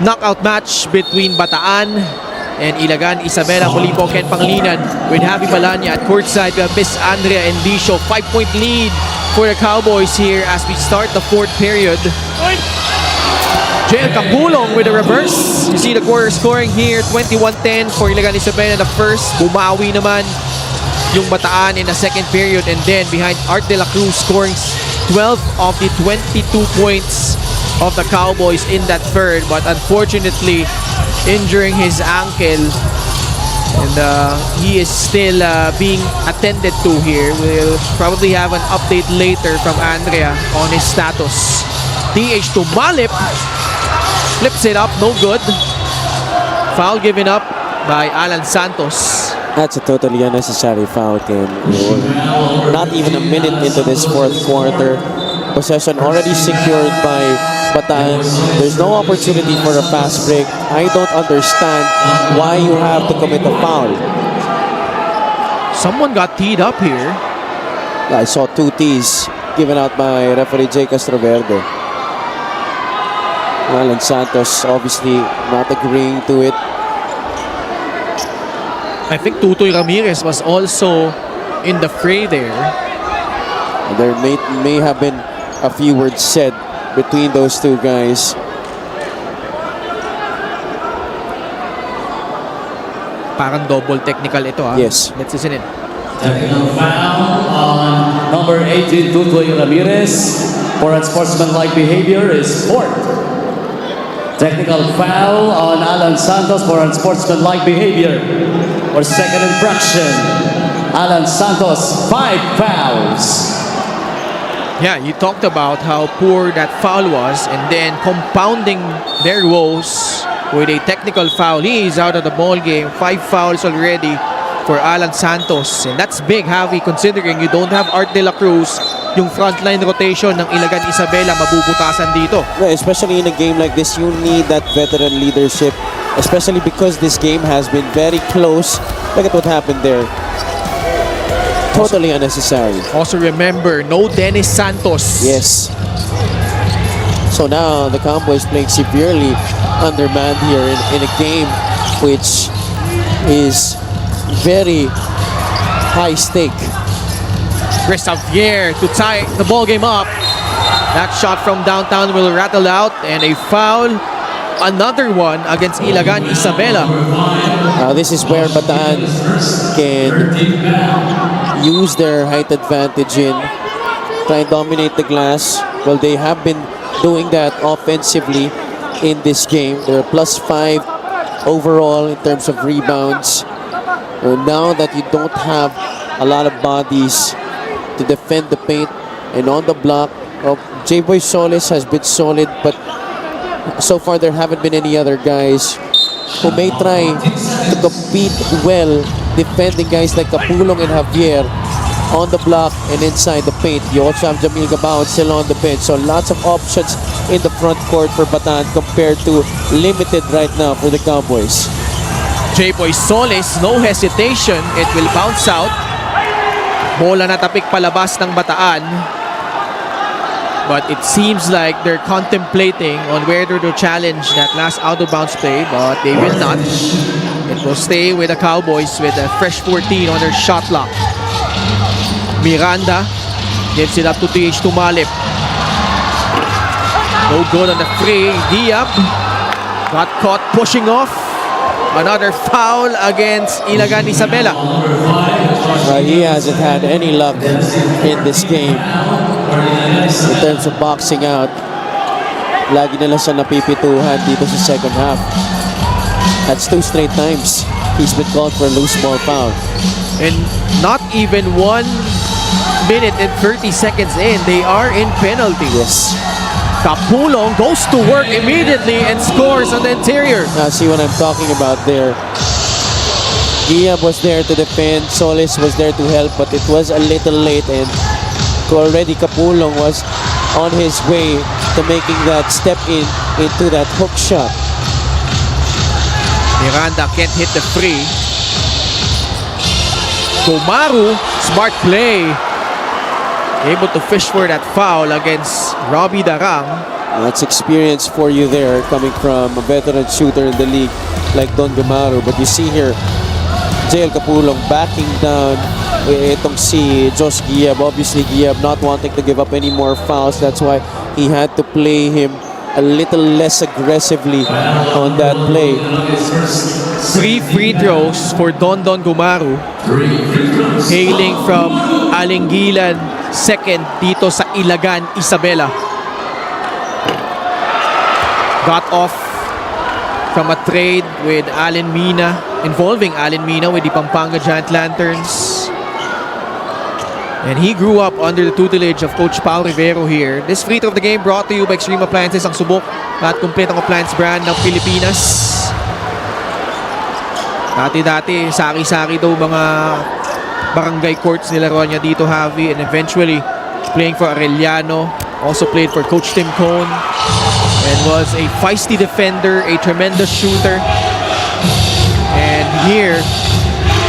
knockout match between Bataan and Ilagan Isabela. Muli po Ken Panglinan with Javi Balanya at courtside. We have Miss Andrea and Disho. 5-point lead for the Cowboys here as we start the fourth period. Kapulong with a reverse. You see the quarter scoring here, 21-10 for Ilagan Isabela in the first. Bumawi naman yung Bataan in the second period, and then behind Art de la Cruz scoring 12 of the 22 points of the Cowboys in that third, but unfortunately injuring his ankle, and he is still being attended to here. We'll probably have an update later from Andrea on his status. TH to Malip, flips it up, no good. Foul given up by Alan Santos. That's a totally unnecessary foul, Ken. Not even a minute into this fourth quarter. Possession already secured by Bataan. There's no opportunity for a fast break. I don't understand why you have to commit a foul. Someone got teed up here. I saw 2 tees given out by referee Jay Castroverde. Alan Santos obviously not agreeing to it. I think Tutoy Ramirez was also in the fray there. There may have been a few words said between those two guys. Parang double technical ito, ha? Yes. Let's listen in. Technical foul on number 18, Tutoy Ramirez, for unsportsmanlike behavior is fourth. Technical foul on Alan Santos for unsportsmanlike behavior or second infraction. Alan Santos, 5 fouls. Yeah, you talked about how poor that foul was, and then compounding their woes with a technical foul. He is out of the ball game. 5 fouls already for Alan Santos, and that's big, Javi, considering you don't have Art de la Cruz. Yung frontline rotation ng Ilagan Isabela mabubutasan dito. Yeah, especially in a game like this, you need that veteran leadership, especially because this game has been very close. Look at what happened there. Totally unnecessary. Also remember, no Dennis Santos. Yes. So now the Cowboys playing severely undermanned here in a game which is very high stake. Chris Xavier to tie the ball game up. That shot from downtown will rattle out, and a foul. Another one against Ilagan Isabela. This is where Bataan can use their height advantage in, try and dominate the glass. Well, they have been doing that offensively in this game. They're +5 overall in terms of rebounds. Now that you don't have a lot of bodies to defend the paint and on the block, J-Boy Solis has been solid, but so far there haven't been any other guys who may try to compete well defending guys like Kapulong and Javier on the block and inside the paint. You also have Jamil Gabao still on the bench, so lots of options in the front court for Bataan compared to limited right now for the Cowboys. J-Boy Solis, no hesitation, it will bounce out. Bola na tapik palabas ng Bataan. But it seems like they're contemplating on whether to challenge that last out-of-bounds play, but they will not. It will stay with the Cowboys with a fresh 14 on their shot clock. Miranda gives it up to TH to Malip. No good on the free. Diab got caught pushing off. Another foul against Ilagan Isabela. He hasn't had any luck in this game in terms of boxing out. Lagi na lang siya napipituhan dito sa second half. That's 2 straight times he's been called for a loose ball foul. And not even 1 minute and 30 seconds in, they are in penalty. Yes. Kapulong goes to work immediately and scores on the interior. Now see what I'm talking about there. Diab was there to defend, Solis was there to help, but it was a little late, and already Kapulong was on his way to making that step into that hook shot. Miranda can't hit the free. Gumaru, smart play. Able to fish for that foul against Robbie Darang. That's experience for you there, coming from a veteran shooter in the league like Don Gumaru. But you see here, J.L. Kapulong backing down itong si Josh Giab. Obviously, Giab not wanting to give up any more fouls. That's why he had to play him a little less aggressively on that play. 3 free throws for Don Gumaru. Hailing from Alinggilan, second dito sa Ilagan Isabela. Got off from a trade with Allen Mina, involving Allen Mina with the Pampanga Giant Lanterns. And he grew up under the tutelage of Coach Paul Rivero here. This free throw of the game brought to you by Extreme Appliances, ang subok at kumpletong appliance brand ng Pilipinas. Dati-dati, sari-sari daw mga barangay courts nilaruan niya dito, Javi, and eventually playing for Arellano. Also played for Coach Tim Cone and was a feisty defender, a tremendous shooter. And here,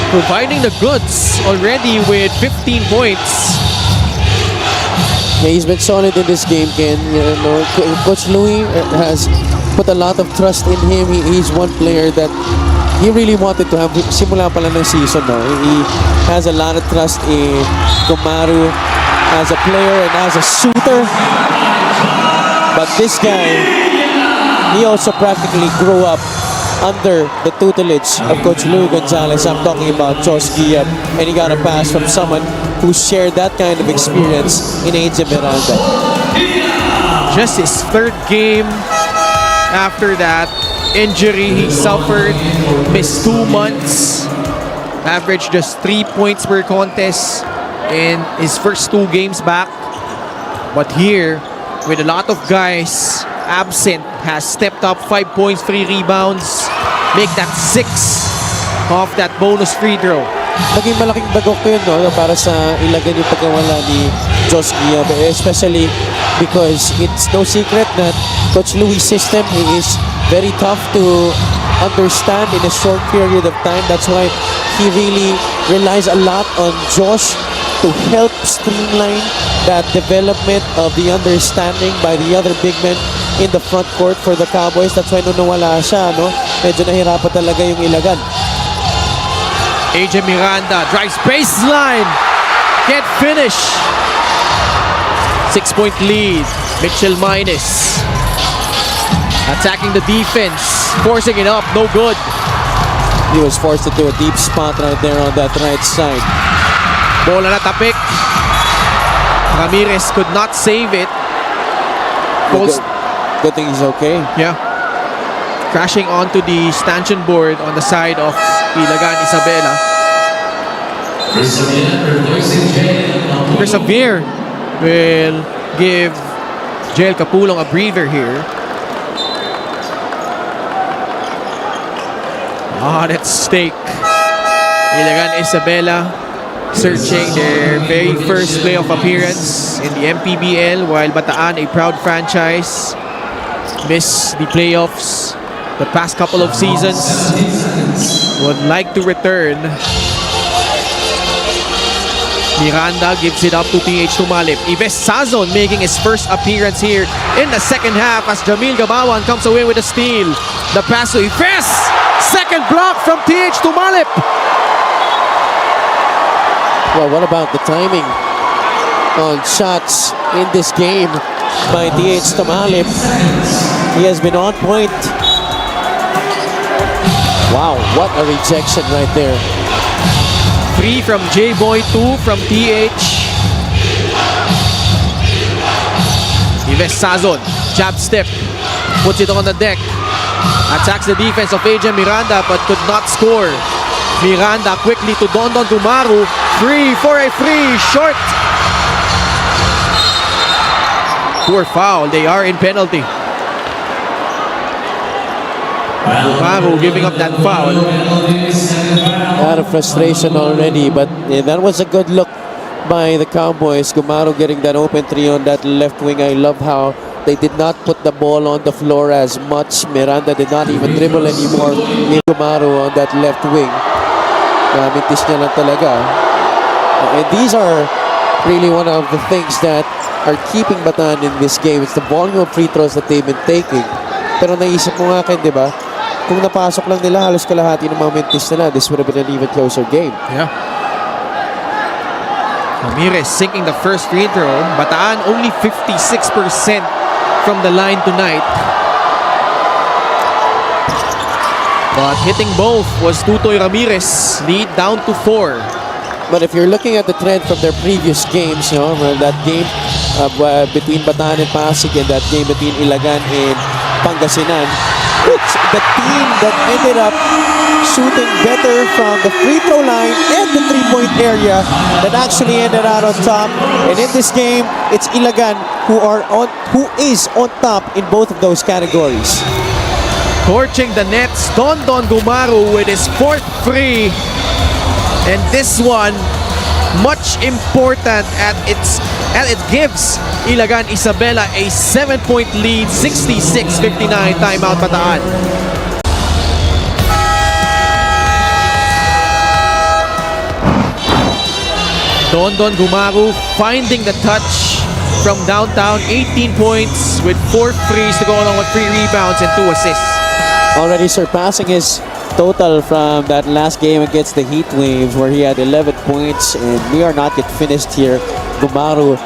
providing the goods already with 15 points. Yeah, he's been solid in this game, Ken. You know, Coach Louis has put a lot of trust in him. He's one player that he really wanted to have simula pala ng season. No? He has a lot of trust in Gumaru as a player and as a shooter. But this guy, he also practically grew up under the tutelage of Coach Louis Gonzalez. I'm talking about Josh Giab, and he got a pass from someone who shared that kind of experience in AJ Miranda. Just his third game after that injury he suffered, missed 2 months, averaged just 3 points per contest in his first 2 games back. But here, with a lot of guys absent, has stepped up, 5 points, 3 rebounds, make that 6 off that bonus free throw. Naging malaking bagok yun, no, para sa Ilagan yung pagkawala ni Josh Giab, especially because it's no secret that Coach Louis' system is very tough to understand in a short period of time. That's why he really relies a lot on Josh to help streamline that development of the understanding by the other big men in the front court for the Cowboys. That's why nung nawala siya, no, medyo nahirapan talaga yung Ilagan. AJ Miranda drives baseline, can't finish. 6-point lead. Mitchell Minus attacking the defense, forcing it up, no good. He was forced into a deep spot right there on that right side. Bola na tapik. Ramirez could not save it. Good thing he's okay. Yeah. Crashing onto the stanchion board on the side of Ilagan Isabela. Persevere will give J.L. Kapulong a breather here. At stake. Ilagan Isabela searching their very first playoff appearance in the Mpbl, while Bataan, a proud franchise, missed the playoffs the past couple of seasons, would like to return. Miranda gives it up to TH Tumalip. Ives Sazon making his first appearance here in the second half as Jamil Gabawan comes away with a steal. The pass to Ives. Second block from TH Tumalip. Well, what about the timing on shots in this game by TH Tumalip? He has been on point. Wow, what a rejection right there. 3 from J-Boy, 2 from TH. Ives Sazon, jab step, puts it on the deck. Attacks the defense of AJ Miranda but could not score. Miranda quickly to Don Gumaru. 3 for a free, short. Poor foul, they are in penalty. Gumaru giving up that foul. Out of frustration already, but that was a good look by the Cowboys. Gumaru getting that open 3 on that left wing. I love how they did not put the ball on the floor as much. Miranda did not even dribble anymore in Gumaru on that left wing. Mintis niya lang talaga. And these are really one of the things that are keeping Bataan in this game. It's the volume of free throws that they've been taking. Pero naisip mo nga di ba? Kung napasok lang nila halos kalahati ng mga minutes nila, this would have been an even closer game. Yeah. Ramirez sinking the first free throw. Bataan only 56% from the line tonight. But hitting both was Tutoy Ramirez. Lead down to 4. But if you're looking at the trend from their previous games, that game between Bataan and Pasig and that game between Ilagan and Pangasinan, it's the team that ended up shooting better from the free throw line and the three-point area that actually ended out on top. And in this game, it's Ilagan who is on top in both of those categories. Torching the nets, Don Gumaru with his 4th free. And this one, much important at it gives Ilagan Isabela a 7-point lead, 66-59, timeout Bataan. Don Gumaru finding the touch from downtown, 18 points with 4 threes to go along with 3 rebounds and 2 assists. Already surpassing his total from that last game against the Heat Waves where he had 11 points, and we are not yet finished here. Gumaru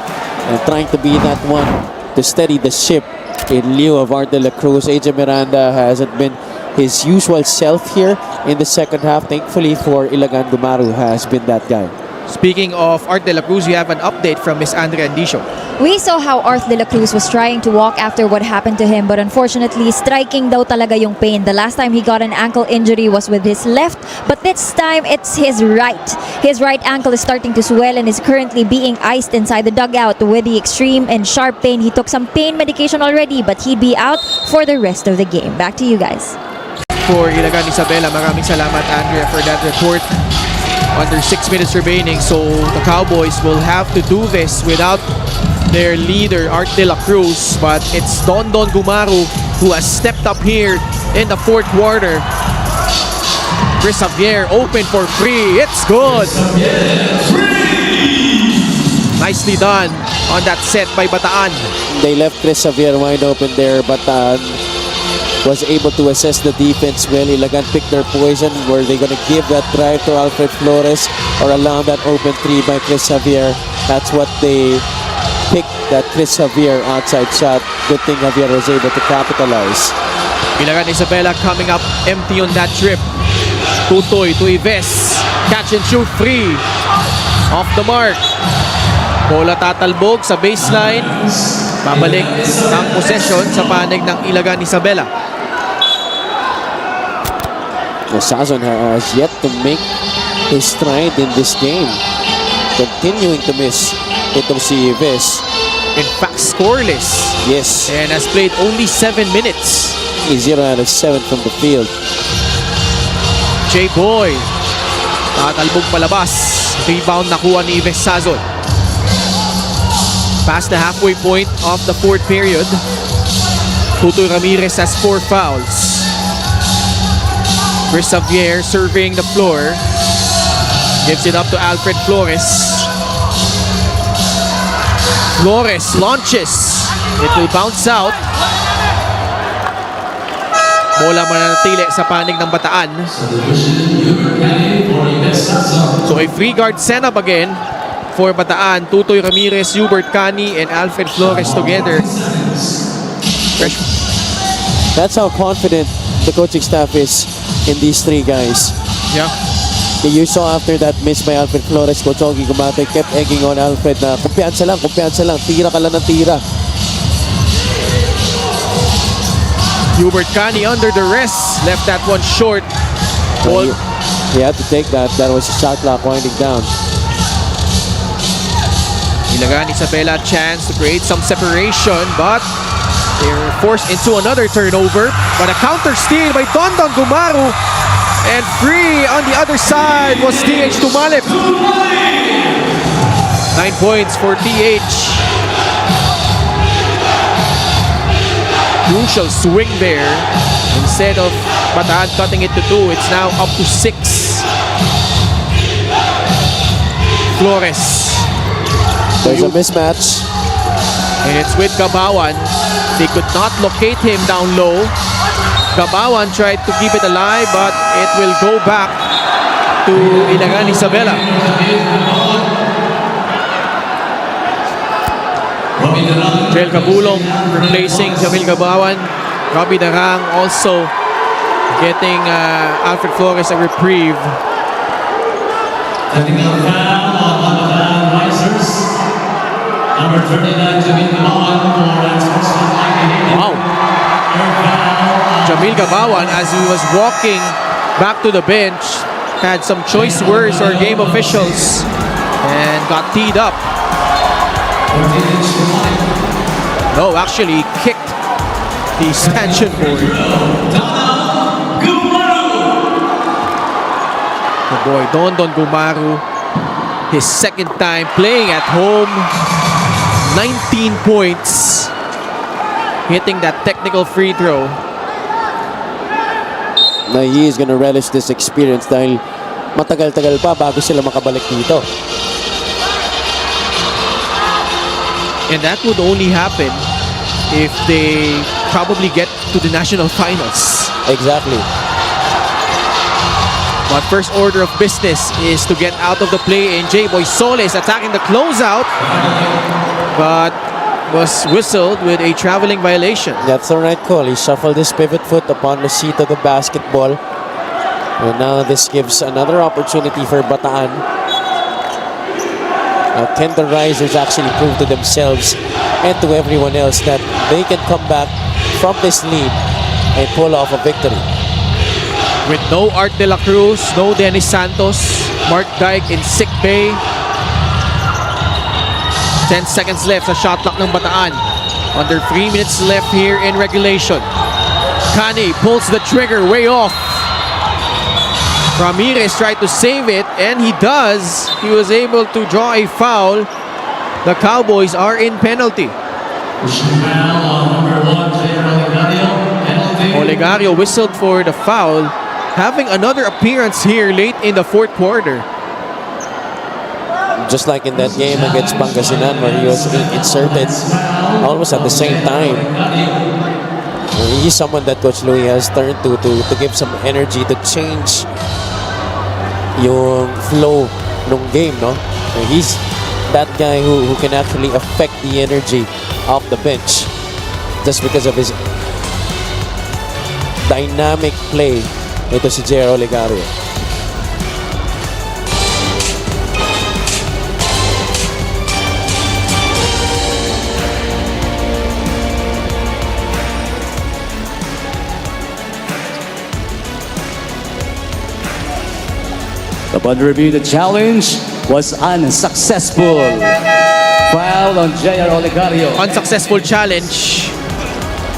trying to be that one to steady the ship in lieu of Art de la Cruz. AJ Miranda hasn't been his usual self here in the second half. Thankfully for Ilagan, Gumaru has been that guy. Speaking of Art de la Cruz, we have an update from Miss Andrea Andisio. We saw how Art de la Cruz was trying to walk after what happened to him, but unfortunately, striking daw talaga yung pain. The last time he got an ankle injury was with his left, but this time it's his right. His right ankle is starting to swell and is currently being iced inside the dugout with the extreme and sharp pain. He took some pain medication already, but he'd be out for the rest of the game. Back to you guys. For Ilagan Isabela, maraming salamat Andrea for that report. Under 6 minutes remaining, so the Cowboys will have to do this without their leader Art de la Cruz, but it's Don Gumaru who has stepped up here in the 4th quarter. Chris Javier open for 3. It's good. Nicely done on that set by Bataan. They left Chris Javier wide open there. Bataan was able to assess the defense well. Ilagan picked their poison. Were they going to give that drive to Alfred Flores or allow that open 3 by Chris Javier? That's what they picked, that Chris Javier outside shot. Good thing Javier was able to capitalize. Ilagan Isabela coming up empty on that trip. Tutoy to Ives. Catch and shoot 3. Off the mark. Bola tatalbog sa baseline. Babalik ang possession sa panig ng Ilagan Isabela. Sazon has yet to make his stride in this game. Continuing to miss itong si Ives. In fact, scoreless. Yes. And has played only 7 minutes. He's 0 out of 7 from the field. J-Boy. Tatalbog palabas. Rebound nakuha ni Ives Sazon. Past the halfway point of the 4th period. Tutoy Ramirez has 4 fouls. Chris Javier serving the floor. Gives it up to Alfred Flores. Flores launches. It will bounce out. Bola mananatili sa panig ng Bataan. So a free guard set up again for Bataan. Tutoy Ramirez, Hubert Cani, and Alfred Flores together. That's how confident the coaching staff is in these 3 guys. Yeah. You saw after that miss by Alfred Flores, Coach Ogie Gumate kept egging on Alfred na kumpiyansa lang, tira ka lang ng tira. Hubert Cani under the rest. Left that one short. Ball. He had to take that. That was a shot clock winding down. Ilagan Isabela chance to create some separation, but they're forced into another turnover. But a counter steal by Don Gumaru. And free on the other side was TH Tumalip. 9 points for TH. Crucial swing there. Instead of Bataan cutting it to 2, it's now up to 6. Flores. There's a mismatch. And it's with Gabawan. They could not locate him down low. Gabawan tried to keep it alive, but it will go back to Ilagan Isabela. Jael Kapulong replacing Jamil Gabawan. Robbie Darang also getting Alfred Flores a reprieve. Technical foul on Bataan Risers. Number 39, Jamil Gabawan for unsportsmanlike behavior. Wow. Jamil Gabawan, as he was walking back to the bench, had some choice words or game officials and got teed up. No, actually kicked the stanchion board. The boy Don Gumaru, his second time playing at home, 19 points, hitting that technical free throw. Na he is gonna relish this experience dahil matagal-tagal pa bago sila makabalik dito. And that would only happen if they probably get to the national finals. Exactly. But first order of business is to get out of the play, and J-Boy Soles attacking the closeout, but was whistled with a traveling violation. That's the right call. He shuffled his pivot foot upon receipt of the basketball. And now this gives another opportunity for Bataan. Now can the Risers actually prove to themselves and to everyone else that they can come back from this lead and pull off a victory? With no Art de la Cruz, no Dennis Santos, Mark Dyke in sick bay. 10 seconds left sa shot clock ng Bataan. Under 3 minutes left here in regulation. Kani pulls the trigger way off. Ramirez tried to save it, and he does. He was able to draw a foul. The Cowboys are in penalty. Olegario whistled for the foul, having another appearance here late in the fourth quarter. Just like in that game against Pangasinan where he was inserted almost at the same time. He's someone that Coach Louie has turned to give some energy, to change yung flow ng game, no? He's that guy who can actually affect the energy of the bench just because of his dynamic play. Ito si J.R. Olegario. Upon review, the challenge was unsuccessful. Foul on J.R. Olegario. Unsuccessful challenge.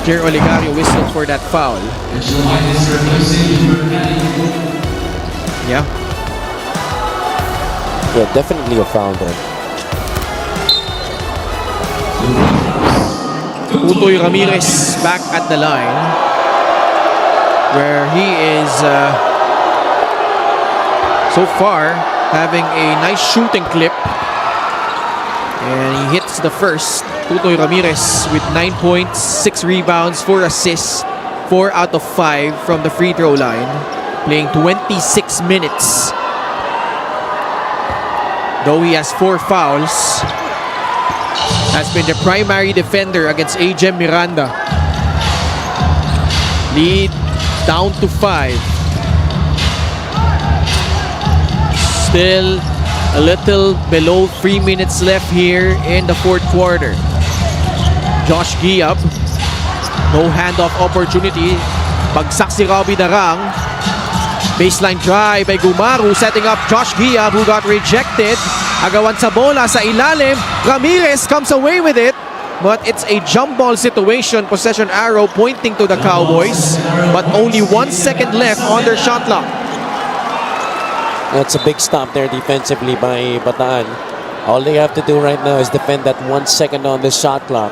J.R. Olegario whistled for that foul. Yeah. Yeah, definitely a foul there. Utoy Ramirez back at the line, where he is so far having a nice shooting clip, and he hits the first. Utoy Ramirez with 9 points, 6 rebounds, 4 assists, 4 out of 5 from the free throw line, playing 26 minutes. Though he has 4 fouls, has been the primary defender against Ajem Miranda. Lead down to 5. Still a little below 3 minutes left here in the fourth quarter. Josh Giab, no handoff opportunity. Bagsak si Robbie Darang. Baseline drive by Gumaru, setting up Josh Giab, who got rejected. Agawan sa bola sa ilalim. Ramirez comes away with it, but it's a jump ball situation. Possession arrow pointing to the Cowboys, but only 1 second left on their shot clock. That's a big stop there defensively by Bataan. All they have to do right now is defend that 1 second on the shot clock.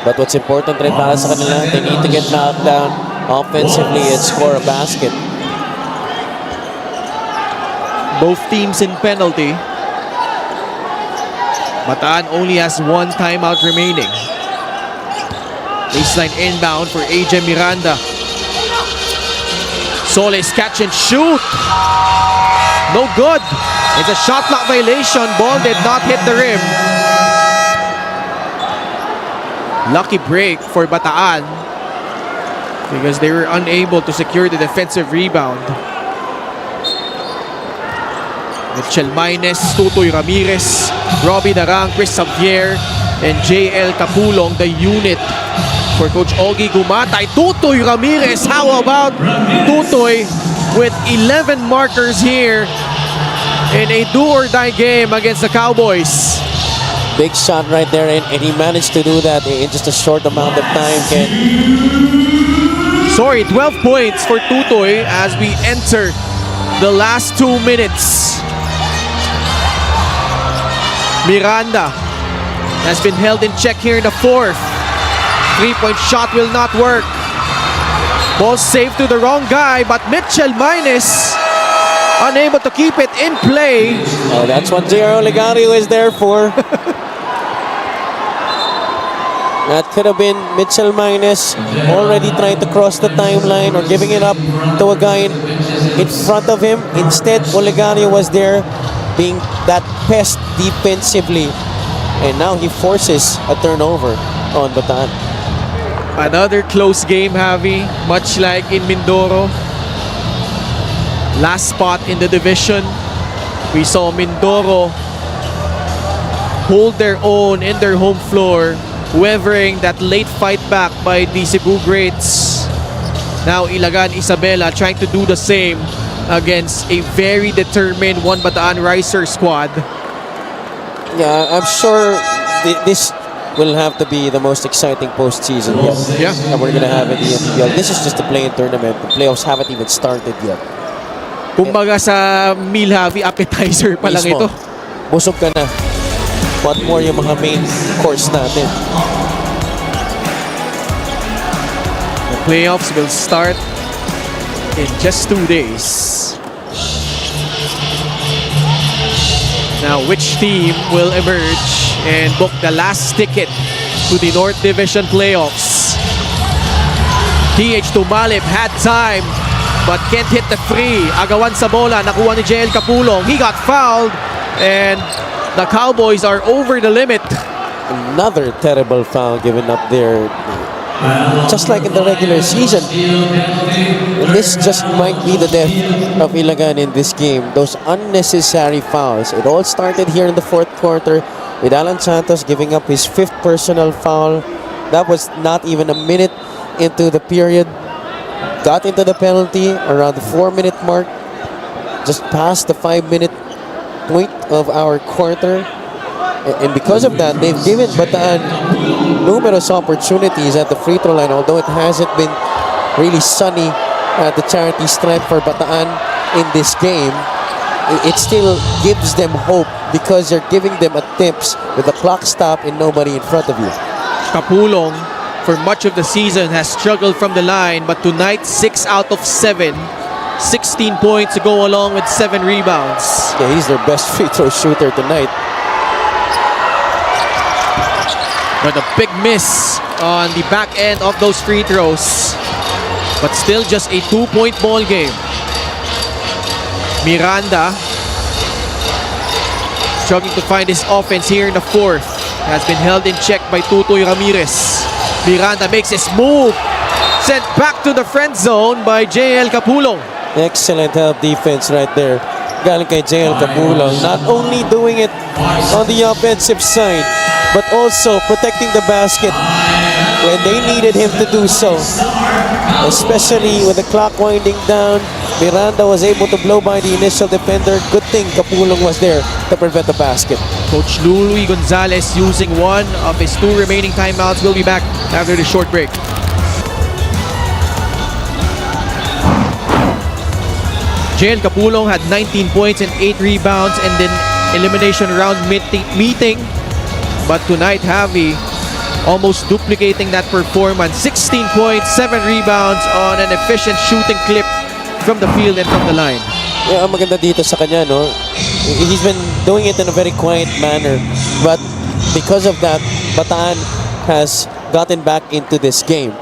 But what's important rin para sa kanila, they need to get knocked down offensively and score a basket. Both teams in penalty. Bataan only has one timeout remaining. Baseline inbound for AJ Miranda. Solis catch and shoot. No good. It's a shot clock violation. Ball did not hit the rim. Lucky break for Bataan because they were unable to secure the defensive rebound. Mitchell Maines, Tutoy Ramirez, Robbie Darang, Chris Xavier, and JL Kapulong, the unit for Coach Ogie Gumatay. Tutoy Ramirez, how about Tutoy with 11 markers here in a do-or-die game against the Cowboys. Big shot right there, and he managed to do that in just a short amount of time, Ken. Sorry, 12 points for Tutoy as we enter the last 2 minutes. Miranda has been held in check here in the fourth. Three-point shot will not work. Ball saved to the wrong guy, but Mitchell Maines unable to keep it in play. Oh, that's what J.R. Olegario is there for. That could have been Mitchell Maines already trying to cross the timeline or giving it up to a guy in front of him. Instead, Olegario was there being that pest defensively. And now he forces a turnover on Bataan. Another close game, Javi, much like in Mindoro. Last spot in the division. We saw Mindoro hold their own in their home floor, weathering that late fight back by the Cebu Greats. Now Ilagan Isabela trying to do the same against a very determined One Bataan Riser squad. Yeah, I'm sure this will have to be the most exciting postseason yet that we're going to have in the Mpbl. This is just a play-in tournament. The playoffs haven't even started yet. Kumbaga sa meal, Javi, appetizer pa lang Mismo. ito. Busog ka na. What more yung mga main course natin? The playoffs will start in just 2 days. Now, which team will emerge and book the last ticket to the North Division playoffs? TH Tumalip had time but can't hit the free. Agawan sa bola, nakuha ni JL Kapulong. He got fouled and the Cowboys are over the limit. Another terrible foul given up there. Just like in the regular season. And this just might be the death of Ilagan in this game. Those unnecessary fouls. It all started here in the fourth quarter with Alan Santos giving up his 5th personal foul. That was not even a minute into the period. Got into the penalty around the 4-minute mark. Just past the 5-minute point of our quarter. And because of that, they've given Bataan numerous opportunities at the free throw line. Although it hasn't been really sunny at the charity stripe for Bataan in this game, it still gives them hope because you're giving them a tips with the clock stop and nobody in front of you. Kapulong, for much of the season, has struggled from the line, but tonight, 6 out of 7. 16 points to go along with 7 rebounds. Yeah, he's their best free throw shooter tonight. But a big miss on the back end of those free throws. But still just a 2-point ball game. Miranda struggling to find his offense here in the fourth. Has been held in check by Tutoy Ramirez. Miranda makes his move. Sent back to the friend zone by JL Kapulong. Excellent help defense right there. Galing kay JL Kapulong. Not only doing it on the offensive side, but also protecting the basket when they needed him to do so. Especially with the clock winding down, Miranda was able to blow by the initial defender. Good thing Kapulong was there to prevent the basket. Coach Louis Gonzalez using one of his 2 remaining timeouts. We'll be back after the short break. JL Kapulong had 19 points and 8 rebounds and then elimination round meeting. But tonight, Javi almost duplicating that performance. 16 points, 7 rebounds on an efficient shooting clip from the field and from the line. Yeah, ang maganda dito sa kanya, no? He's been doing it in a very quiet manner. But because of that, Bataan has gotten back into this game.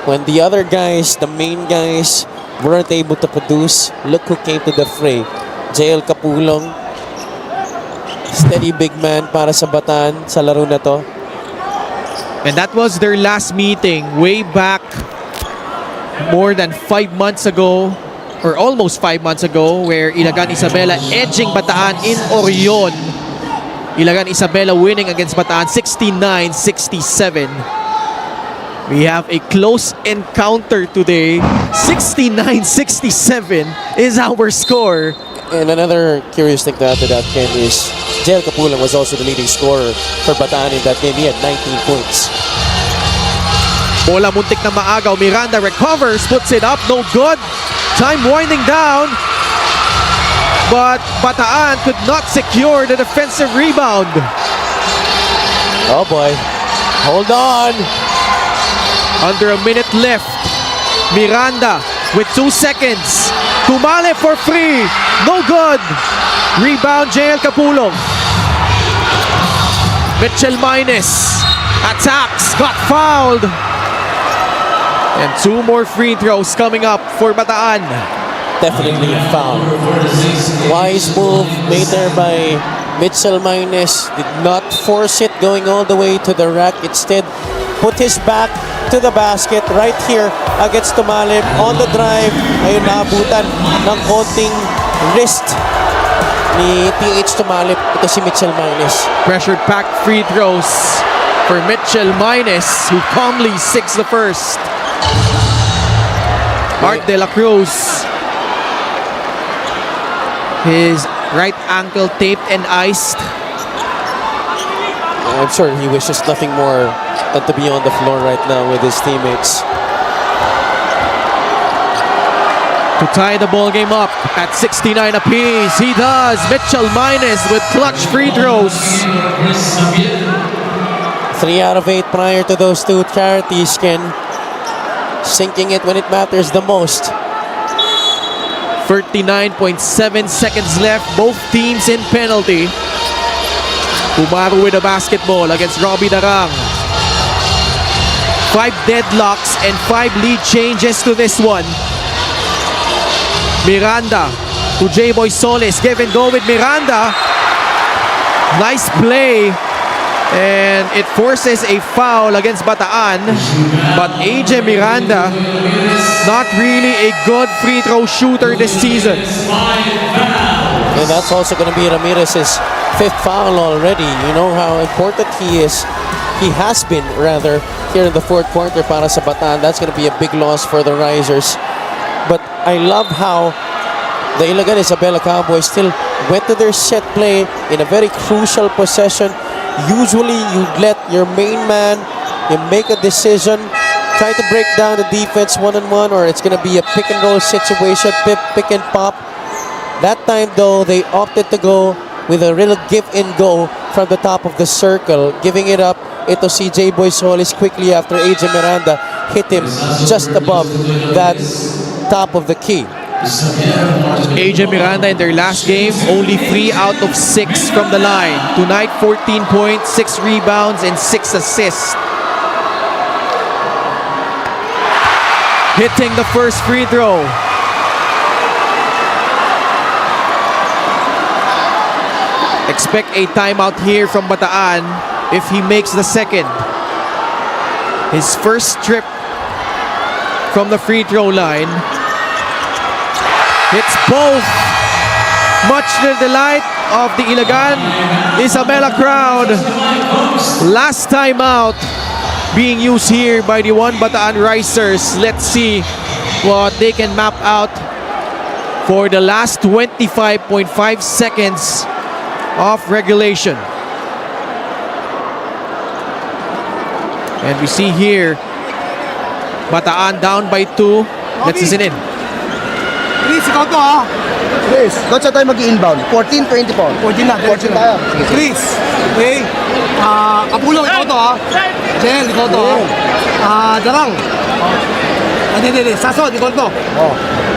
When the other guys, the main guys, weren't able to produce, look who came to the fray. JL Kapulong, steady big man para sa Bataan sa laro na to. And that was their last meeting way back more than 5 months ago, or almost 5 months ago, where Ilagan Isabela edging Bataan in Orion. Ilagan Isabela winning against Bataan 69-67. We have a close encounter today. 69-67 is our score. And another curious thing to add to that, Ken, is JL Kapulong was also the leading scorer for Bataan in that game. He had 19 points. Bola muntik na maagaw. Miranda recovers, puts it up, no good. Time winding down. But Bataan could not secure the defensive rebound. Oh boy. Hold on. Under a minute left. Miranda with 2 seconds. Tumale for free. No good. Rebound JL Kapulong. Mitchell Minus attacks. Got fouled. And 2 more free throws coming up for Bataan. Definitely a foul. Wise move made there by Mitchell Minus. Did not force it going all the way to the rack. Instead, put his back to the basket right here against Tumalip on the drive. Ayun, naabutan ng konting wrist ni PH Tumalip. Ito si Mitchell Minus. Pressured packed free throws for Mitchell Minus, who calmly sinks the first. Art de la Cruz. His right ankle taped and iced. I'm sure he wishes nothing more than to be on the floor right now with his teammates. To tie the ball game up at 69 apiece. He does. Mitchell Minus with clutch free throws. 3 out of 8 prior to those 2 charities, Ken. Sinking it when it matters the most. 39.7 seconds left. Both teams in penalty. Gumaru with a basketball against Robbie Darang. 5 deadlocks and 5 lead changes to this one. Miranda to J-Boy Solis. Give and go with Miranda. Nice play. And it forces a foul against Bataan. But AJ Miranda, not really a good free throw shooter this season. And that's also going to be Ramirez's 5th foul already. You know how important he is. He has been, rather, here in the 4th quarter para sa Bataan. That's going to be a big loss for the Risers. But I love how the Ilagan Isabela Cowboys still went to their set play in a very crucial possession. Usually you let your main man, you make a decision, try to break down the defense one-on-one, or it's going to be a pick and roll situation, pick and pop. That time though, they opted to go with a real give and go from the top of the circle, giving it up. Ito si J-Boy Solis quickly after AJ Miranda hit him just above that top of the key. AJ Miranda in their last game, only 3 out of 6 from the line. Tonight, 14 points, 6 rebounds, and 6 assists. Hitting the first free throw. Expect a timeout here from Bataan if he makes the second. His first trip from the free throw line. Hits both, much to the delight of the Ilagan Isabela crowd. Last time out being used here by the One Bataan Risers. Let's see what they can map out for the last 25.5 seconds of regulation. And we see here, Bataan down by 2. Let's listen in. Chris, ikaw to ha. Chris, doon sa tayo mag-inbound. 14-24. 14 na. 14 tayo. Chris, okay. Kapulong, ikaw to ha. Jel, ikaw to ha. Darang. Hindi. Sason, ikaw to.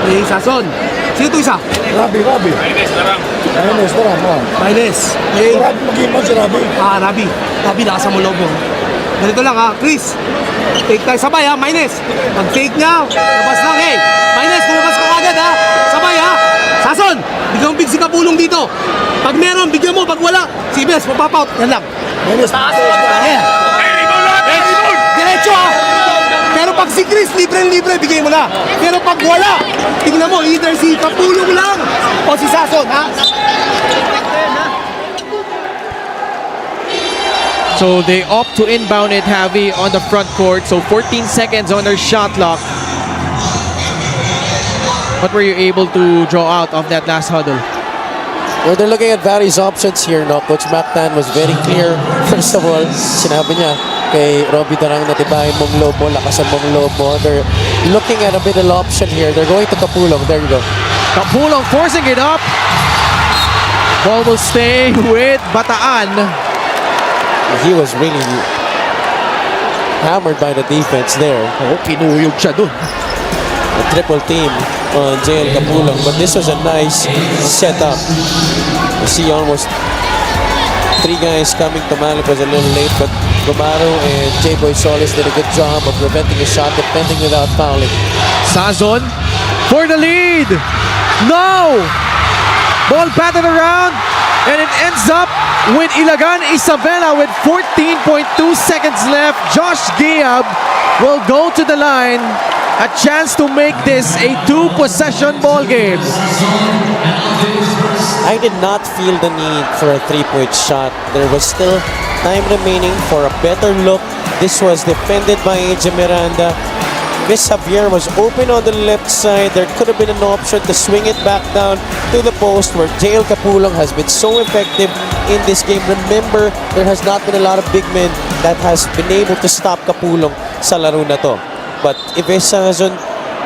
Okay, Sason. Sino to isa? Rabi. Minus, Minus. Okay. Rabi. Rabi, nasa mo lobo. Ganito lang ha, Chris. Take tayo, sabay ha, minus. Pag-take niya, labas lang, hey. Minus, lumabas ka agad ha. Sabay ha. Sason, bigyan mo big si Kapulong dito. Pag meron, bigyan mo. Pag wala, si Bes, mapapout. Yan lang. Minus. Yeah. Diretso ha. Pero pag si Chris, libre-libre, bigay mo na. Pero pag wala, tingnan mo, either si Kapulong lang o si Sason ha. So they opt to inbound it heavy on the front court. So 14 seconds on their shot clock. What were you able to draw out of that last huddle? Well, they're looking at various options here, no? Coach Mactan was very clear. First of all, sinabi niya kay Robbie Darang na tibahin mong loob mo, lakasan mong loob mo. They're looking at a middle option here. They're going to Kapulong. There you go. Kapulong forcing it up. Ball will stay with Bataan. He was really hammered by the defense there. Oh, pinuyog siya dun. A triple team on JL Kapulong. But this was a nice setup. You see almost 3 guys coming to Malip was a little late, but Gumaru and J-Boy Solis did a good job of preventing a shot, defending without fouling. Sazon for the lead. No! Ball batted around and it ends up with Ilagan Isabela with 14.2 seconds left. Josh Giab will go to the line. A chance to make this a 2-possession ball game. I did not feel the need for a 3-point shot. There was still time remaining for a better look. This was defended by AJ Miranda. Miss Javier was open on the left side. There could have been an option to swing it back down to the post where JL Kapulong has been so effective in this game. Remember, there has not been a lot of big men that has been able to stop Kapulong sa laro na to. But Ives Sazon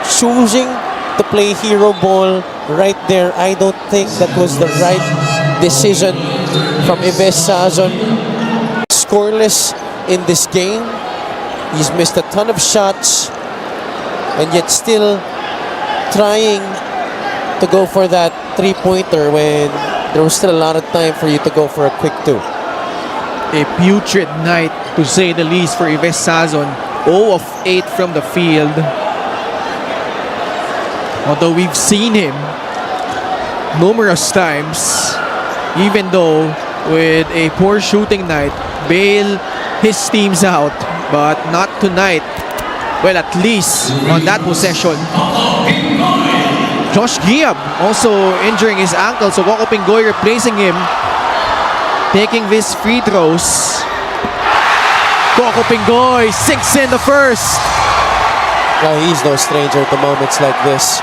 choosing to play hero ball right there, I don't think that was the right decision from Ives Sazon. Scoreless in this game. He's missed a ton of shots and yet still trying to go for that 3-pointer when there was still a lot of time for you to go for a quick 2. A putrid night, to say the least, for Ives Sazon. 0 of 8 from the field. Although we've seen him numerous times, even though with a poor shooting night, bail his teams out, but not tonight. Well, at least on that possession. Josh Giab also injuring his ankle, so Wako Pingoy replacing him, taking these free throws. Wako Pingoy sinks in the first. Well, he's no stranger to moments like this.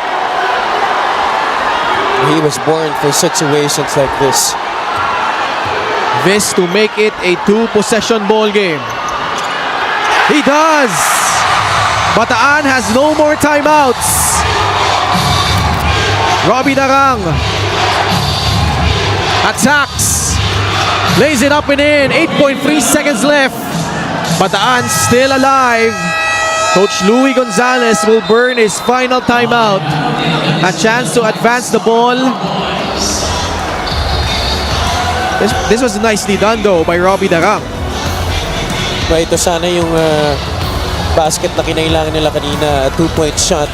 He was born for situations like this. This to make it a 2-possession ball game. He does! Bataan has no more timeouts. Robbie Darang attacks. Lays it up and in. 8.3 seconds left. Bataan still alive. Coach Louie Gonzalez will burn his final timeout. A chance to advance the ball. This was nicely done though by Robbie Darang. Ito sana yung basket na kinailangan nila kanina, a 2-point shot.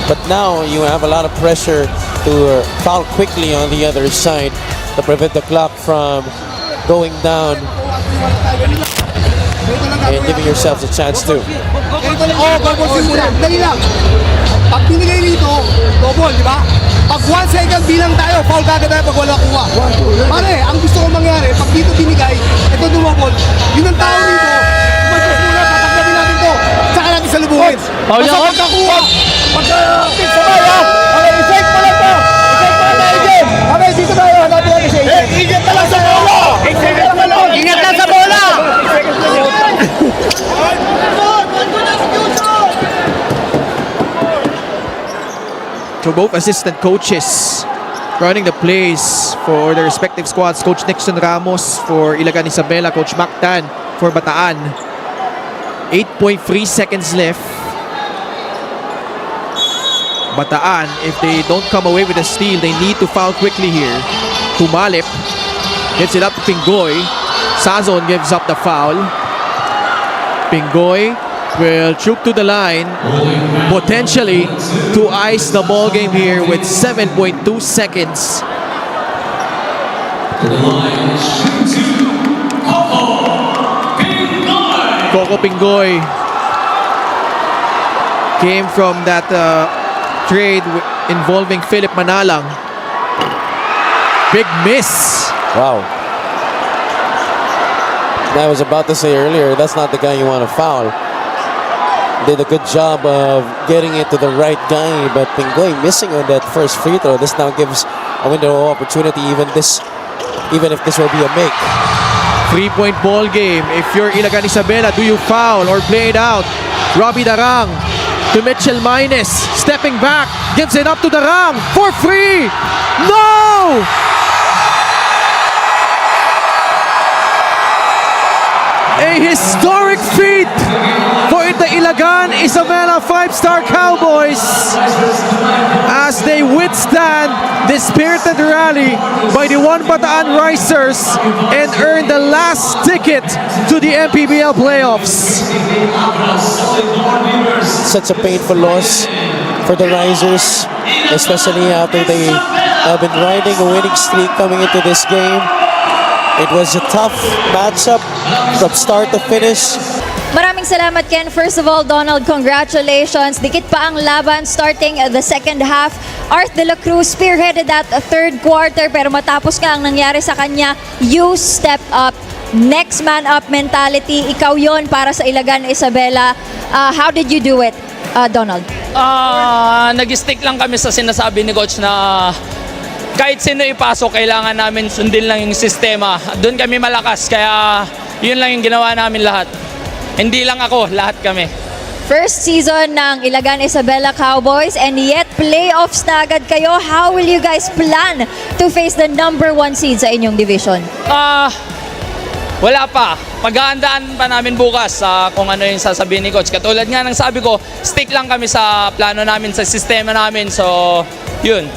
But now you have a lot of pressure to foul quickly on the other side to prevent the clock from going down and giving yourselves a chance to. Dali lang. Pag binigay dito, double, di ba? Pag 1 second bilang tayo, foul kagad tayo pag wala kuha. Pare, ang gusto ko mangyari, pag dito binigay, ito dumabol, yun ang tao dito, mag-choose muna, papagdabi natin to, tsaka natin salubungin. Basta pagkakuha, sabay ha, okay, i-shake mo lang to, i-shake mo lang tayo, Jen. Okay, dito tayo, hanapin natin si Jen. Ingat na lang sa bola! Ingat lang sa bola! So both assistant coaches running the plays for their respective squads. Coach Nixon Ramos for Ilagan Isabela, Coach Mactan for Bataan. 8.3 seconds left. Bataan, if they don't come away with a steal, they need to foul quickly here. Tumalip gets it up to Pingoy. Sazon gives up the foul. Pingoy will troop to the line, potentially to ice the ball game here with 7.2 seconds. Coco Pingoy came from that trade involving Philip Manalang. Big miss. Wow. I was about to say earlier, that's not the guy you want to foul. Did a good job of getting it to the right guy, but Pingoy missing on that first free throw. This now gives a window of opportunity, even if this will be a make. 3-point ball game. If you're Ilagan Isabela, do you foul or play it out? Robbie Darang to Mitchell Mines, stepping back, gives it up to Darang for free. No! A historic feat for the Ilagan Isabela 5-star Cowboys as they withstand the spirited rally by the One Bataan Risers and earn the last ticket to the Mpbl playoffs. Such a painful loss for the Risers, especially after they have been riding a winning streak coming into this game. It was a tough matchup from start to finish. Maraming salamat, Ken. First of all, Donald, congratulations. Dikit pa ang laban starting the second half. Art de la Cruz spearheaded that third quarter, pero matapos nga ang nangyari sa kanya, you step up. Next man up mentality. Ikaw yon para sa Ilagan Isabela. How did you do it, Donald? Nag-stick lang kami sa sinasabi ni Coach na kahit sino ipasok, kailangan namin sundin lang yung sistema. Doon kami malakas, kaya yun lang yung ginawa namin lahat. Hindi lang ako, lahat kami. First season ng Ilagan Isabela Cowboys and yet playoffs na agad kayo. How will you guys plan to face the number 1 seed sa inyong division? Wala pa. Paghahandaan pa namin bukas kung ano yung sasabihin ni Coach. Katulad nga ng sabi ko, stick lang kami sa plano namin, sa sistema namin. So, yun.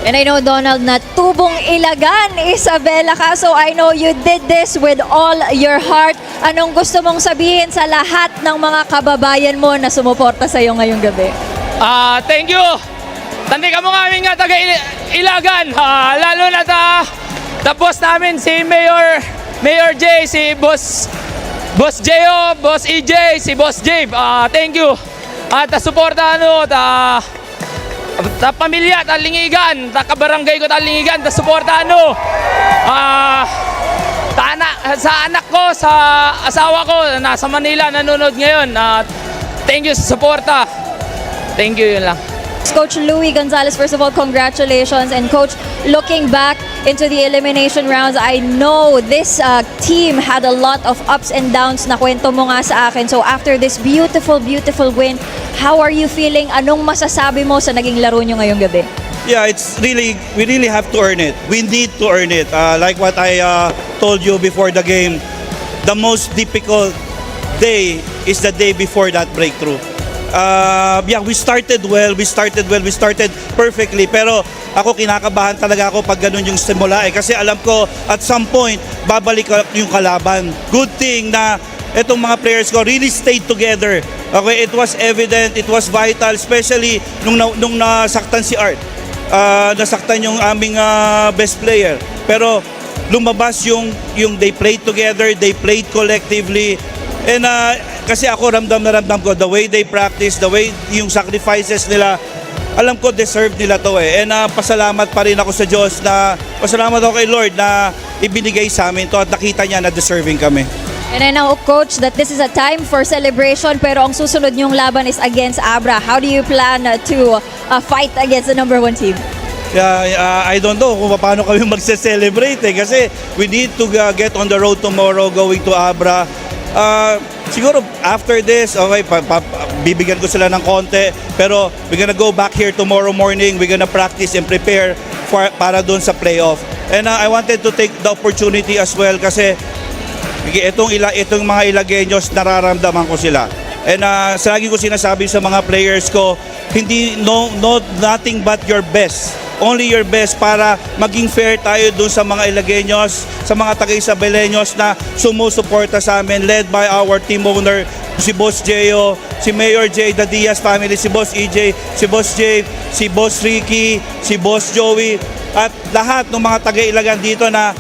And I know, Donald, na tubong Ilagan Isabela ka. So I know you did this with all your heart. Anong gusto mong sabihin sa lahat ng mga kababayan mo na sumuporta sa iyo ngayong gabi? Thank you. Tandi ka mo nga taga Ilagan. Lalo na the boss namin, si Mayor J, si Boss J.O., Boss EJ, si Boss J. Thank you. At suporta ta pamilya, ta lingigan, ta kabarangay ko, ta lingigan, ta suporta sa anak ko, sa asawa ko, nasa Manila, nanonood ngayon. Thank you sa suporta. Thank you, yun lang. Coach Louie Gonzalez, first of all, congratulations. And Coach, looking back into the elimination rounds, I know this team had a lot of ups and downs na kwento mo nga sa akin. So after this beautiful, beautiful win, how are you feeling? Anong masasabi mo sa naging laro nyo ngayong gabi? Yeah, we really have to earn it. We need to earn it. Like what I told you before the game, the most difficult day is the day before that breakthrough. We started well. We started perfectly. Pero ako, kinakabahan talaga ako pag ganun yung simula kasi alam ko at some point babalik yung kalaban. Good thing na itong mga players ko really stayed together. Okay, it was evident, it was vital, especially nung nasaktan si Art. Nasaktan yung aming best player. Pero lumabas yung they played together, they played collectively. And kasi ako ramdam ko the way they practice, the way yung sacrifices nila, alam ko deserve nila to And pasalamat pa rin ako sa Diyos, na pasalamat ako kay Lord na ibinigay sa amin to at nakita niya na deserving kami. And I know, Coach, that this is a time for celebration, pero ang susunod niyong laban is against Abra. How do you plan to fight against the number 1 team? I don't know kung paano kami magse-celebrate kasi we need to get on the road tomorrow going to Abra. Siguro after this, okay, bibigyan ko sila ng konti, pero we're gonna go back here tomorrow morning. We're gonna practice and prepare para doon sa playoff. And I wanted to take the opportunity as well kasi itong mga Ilagueños, nararamdaman ko sila. And lagi ko sinasabi sa mga players ko, nothing but your best. Only your best para maging fair tayo dun sa mga Ilagueños, sa mga taga-Isabeleños na sumusuporta sa amin, led by our team owner, si Boss Jeo, si Mayor J, the Diaz family, si Boss EJ, si Boss J, si Boss Ricky, si Boss Joey, at lahat ng mga taga-Ilagan dito na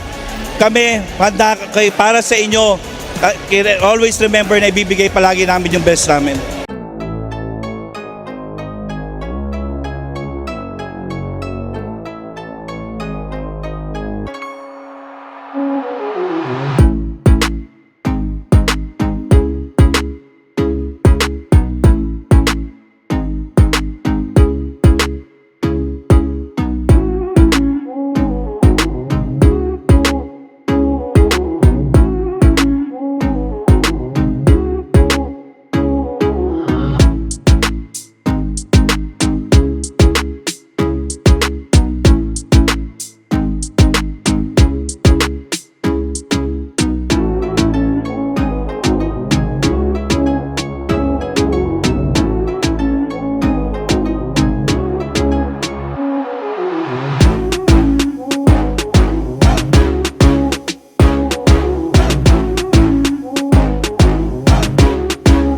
kami handa para sa inyo. Always remember na ibibigay palagi namin yung best namin.